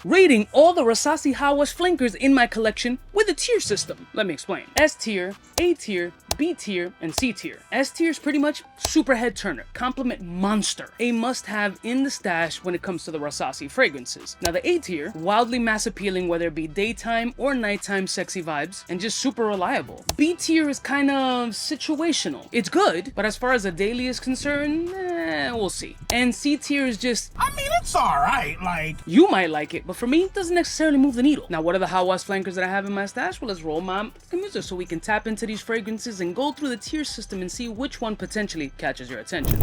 rating all the Rasasi Hawas flankers in my collection with a tier system. Let me explain. S tier, A tier, B tier, and C tier. S tier is pretty much super head turner, compliment monster, a must-have in the stash when it comes to the Rasasi fragrances. Now the A tier, wildly mass appealing whether it be daytime or nighttime sexy vibes, and just super reliable. B tier is kind of situational. It's good, but as far as a daily is concerned, we'll see. And C tier is just, I mean, it's alright, like... You might like it, but for me, it doesn't necessarily move the needle. Now, what are the Hawas flankers that I have in my stash? Well, let's roll my music so we can tap into these fragrances and go through the tier system and see which one potentially catches your attention.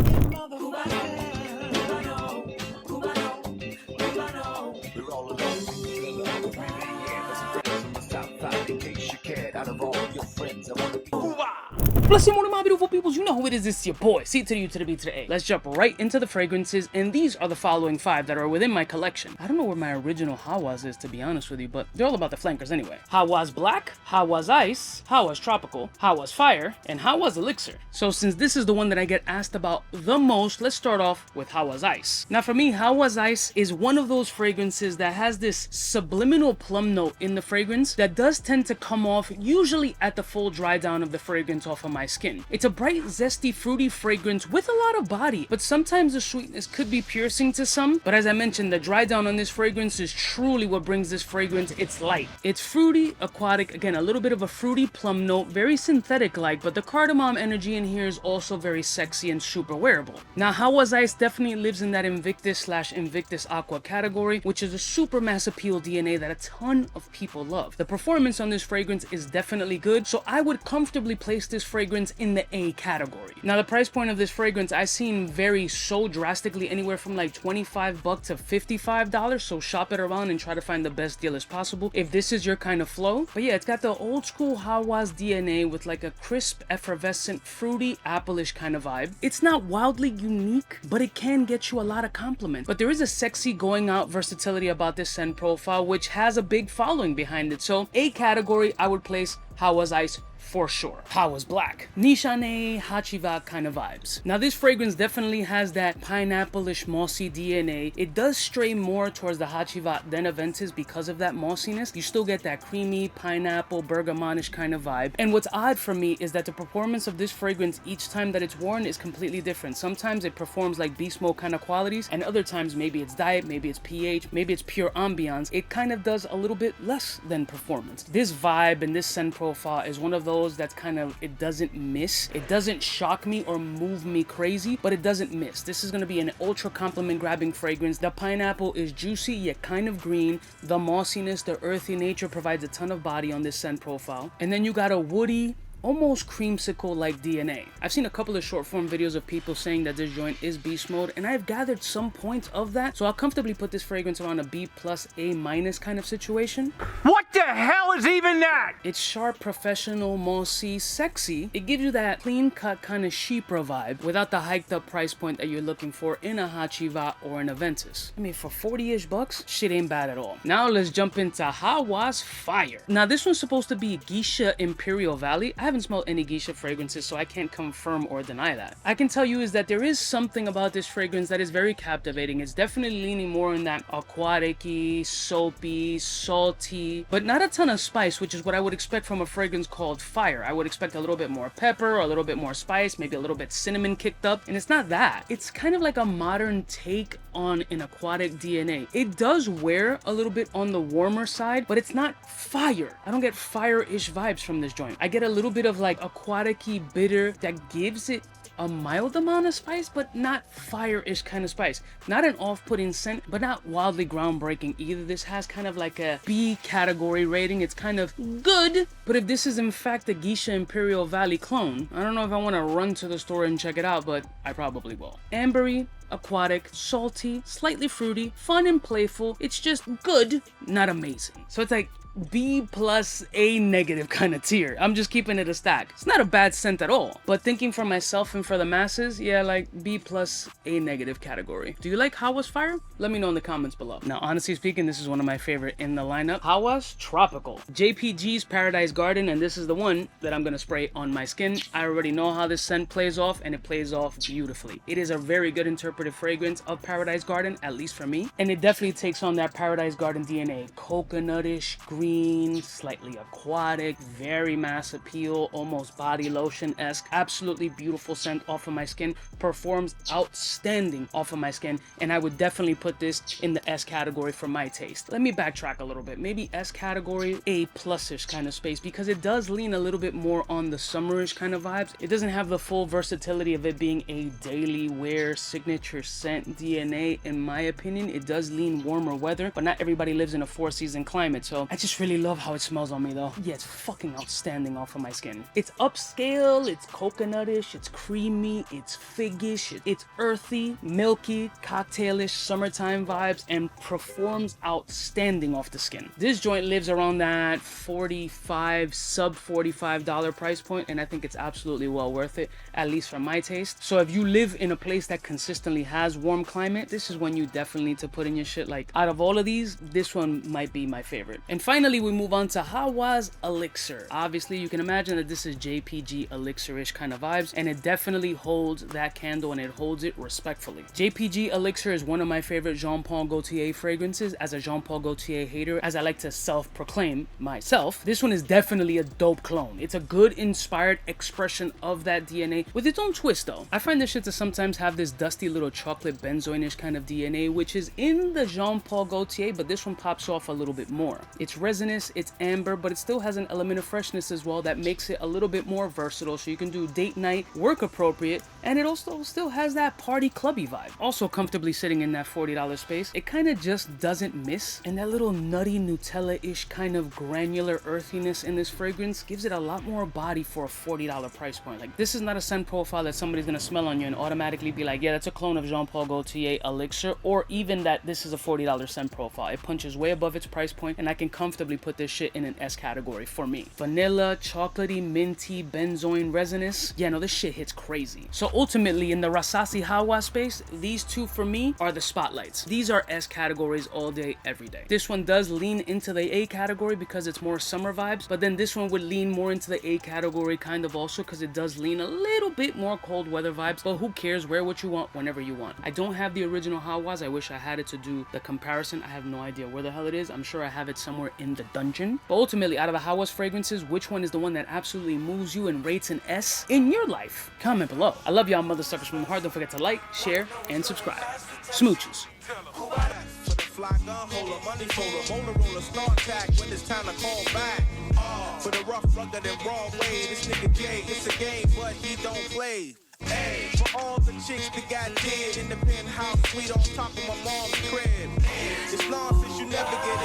Bless you, one of my beautiful peoples. You know who it is. It's your boy, C to the U to the B to the A. Let's jump right into the fragrances, and these are the following 5 that are within my collection. I don't know where my original Hawas is, to be honest with you, but they're all about the flankers anyway. Hawas Black, Hawas Ice, Hawas Tropical, Hawas Fire, and Hawas Elixir. So since this is the one that I get asked about the most, let's start off with Hawas Ice. Now for me, Hawas Ice is one of those fragrances that has this subliminal plum note in the fragrance that does tend to come off usually at the full dry down of the fragrance off of my skin. It's a bright, zesty, fruity fragrance with a lot of body, but sometimes the sweetness could be piercing to some. But as I mentioned, the dry down on this fragrance is truly what brings this fragrance. It's light. It's fruity, aquatic, again, a little bit of a fruity plum note, very synthetic-like, but the cardamom energy in here is also very sexy and super wearable. Now, Hawas Ice definitely lives in that Invictus/Invictus Aqua category, which is a super mass appeal DNA that a ton of people love. The performance on this fragrance is definitely good, so I would comfortably place this fragrance in the A category. Now the price point of this fragrance I've seen vary so drastically, anywhere from like $25 to $55, so shop it around and try to find the best deal as possible if this is your kind of flow. But yeah, it's got the old school Hawas DNA with like a crisp, effervescent, fruity, apple-ish kind of vibe. It's not wildly unique, but it can get you a lot of compliments. But there is a sexy going out versatility about this scent profile, which has a big following behind it. So A category, I would place Hawas Ice for sure. Hawas Black, Nishane, Hachiva kind of vibes. Now this fragrance definitely has that pineapple-ish mossy DNA. It does stray more towards the Hachiva than Aventus because of that mossiness. You still get that creamy pineapple bergamot-ish kind of vibe. And what's odd for me is that the performance of this fragrance each time that it's worn is completely different. Sometimes it performs like beast mode kind of qualities, and other times maybe it's diet, maybe it's pH, maybe it's pure ambiance. It kind of does a little bit less than performance. This vibe and this scent profile is one of those that's kind of, it doesn't miss. It doesn't shock me or move me crazy, but it doesn't miss. This is going to be an ultra compliment grabbing fragrance. The pineapple is juicy yet kind of green. The mossiness, the earthy nature provides a ton of body on this scent profile. And then you got a woody, almost creamsicle-like DNA. I've seen a couple of short form videos of people saying that this joint is beast mode, and I've gathered some points of that, so I'll comfortably put this fragrance around a B+, A- kind of situation. What the hell is even that? It's sharp, professional, mossy, sexy. It gives you that clean-cut kind of 𝗕𝗂 vibe without the hiked-up price point that you're looking for in a Hachiva or an Aventus. I mean, for 40-ish bucks, shit ain't bad at all. Now let's jump into Hawas Fire. Now this one's supposed to be 𝗙𝐶𝐿 Imperial Valley. I haven't smelled any 𝗙𝐶𝐿 fragrances, so I can't confirm or deny that. I can tell you is that there is something about this fragrance that is very captivating. It's definitely leaning more in that aquatic-y, soapy, salty, but not a ton of spice, which is what I would expect from a fragrance called Fire. I would expect a little bit more pepper, a little bit more spice, maybe a little bit cinnamon kicked up, and it's not that. It's kind of like a modern take on an aquatic DNA. It does wear a little bit on the warmer side, but it's not fire. I don't get fire-ish vibes from this joint. I get a little bit of like aquatic-y bitter that gives it a mild amount of spice, but not fire-ish kind of spice. Not an off-putting scent, but not wildly groundbreaking either. This has kind of like a B category rating. It's kind of good, but if this is in fact a 𝗙𝐶𝐿 Imperial Valley clone, I don't know if I want to run to the store and check it out, but I probably will. Ambery, aquatic, salty, slightly fruity, fun and playful. It's just good, not amazing. So it's like B plus A negative kind of tier. I'm just keeping it a stack. It's not a bad scent at all, but thinking for myself and for the masses, yeah, like B plus A negative category. Do you like Hawas Fire? Let me know in the comments below. Now, honestly speaking, this is one of my favorite in the lineup. Hawas Tropical. JPG's Paradise Garden, and this is the one that I'm gonna spray on my skin. I already know how this scent plays off, and it plays off beautifully. It is a very good interpretive fragrance of Paradise Garden, at least for me, and it definitely takes on that Paradise Garden DNA. Coconutish, green, slightly aquatic, very mass appeal, almost body lotion-esque. Absolutely beautiful scent off of my skin. Performs outstanding off of my skin, and I would definitely put this in the S category for my taste. Let me backtrack a little bit. Maybe S category, A plus-ish kind of space, because it does lean a little bit more on the summerish kind of vibes. It doesn't have the full versatility of it being a daily wear signature scent DNA. In my opinion, it does lean warmer weather, but not everybody lives in a 4-season climate, so I just really love how it smells on me though. Yeah, it's fucking outstanding off of my skin. It's upscale, it's coconutish, it's creamy, it's figgish, it's earthy, milky, cocktailish, summertime vibes, and performs outstanding off the skin. This joint lives around that sub $45 price point, and I think it's absolutely well worth it, at least for my taste. So if you live in a place that consistently has warm climate, this is when you definitely need to put in your shit. Like, out of all of these, this one might be my favorite. And finally, we move on to Hawas Elixir. Obviously, you can imagine that this is JPG Elixir-ish kind of vibes, and it definitely holds that candle, and it holds it respectfully. JPG Elixir is one of my favorite Jean-Paul Gaultier fragrances. As a Jean-Paul Gaultier hater, as I like to self-proclaim myself, this one is definitely a dope clone. It's a good inspired expression of that DNA with its own twist though. I find this shit to sometimes have this dusty little chocolate benzoin-ish kind of DNA, which is in the Jean-Paul Gaultier, but this one pops off a little bit more. It's resinous, it's amber, but it still has an element of freshness as well that makes it a little bit more versatile, so you can do date night, work appropriate, and it also still has that party clubby vibe. Also comfortably sitting in that $40 space. It kind of just doesn't miss, and that little nutty Nutella-ish kind of granular earthiness in this fragrance gives it a lot more body for a $40 price point. Like, this is not a scent profile that somebody's gonna smell on you and automatically be like, yeah, that's a clone of Jean-Paul Gaultier Elixir, or even that this is a $40 scent profile. It punches way above its price point, and I can comfortably put this shit in an S category for me. Vanilla, chocolatey, minty, benzoin, resinous. Yeah, no, this shit hits crazy. So ultimately, in the Rasasi Hawas space, these two for me are the spotlights. These are S categories all day, every day. This one does lean into the A category because it's more summer vibes, but then this one would lean more into the A category kind of also because it does lean a little bit more cold weather vibes, but who cares? Wear what you want whenever you want. I don't have the original Hawas. I wish I had it to do the comparison. I have no idea where the hell it is. I'm sure I have it somewhere in the dungeon. But ultimately, out of the Hawas fragrances, which one is the one that absolutely moves you and rates an S in your life? Comment below. I love y'all mother suckers from the heart. Don't forget to like, share, and subscribe. Smooches. For the rough, rugged, and raw way, this nigga Jay, it's a game, but he don't play. Hey, for all the chicks that got dead in the penthouse suite on top of my mom's crib. It's nonsense, you never get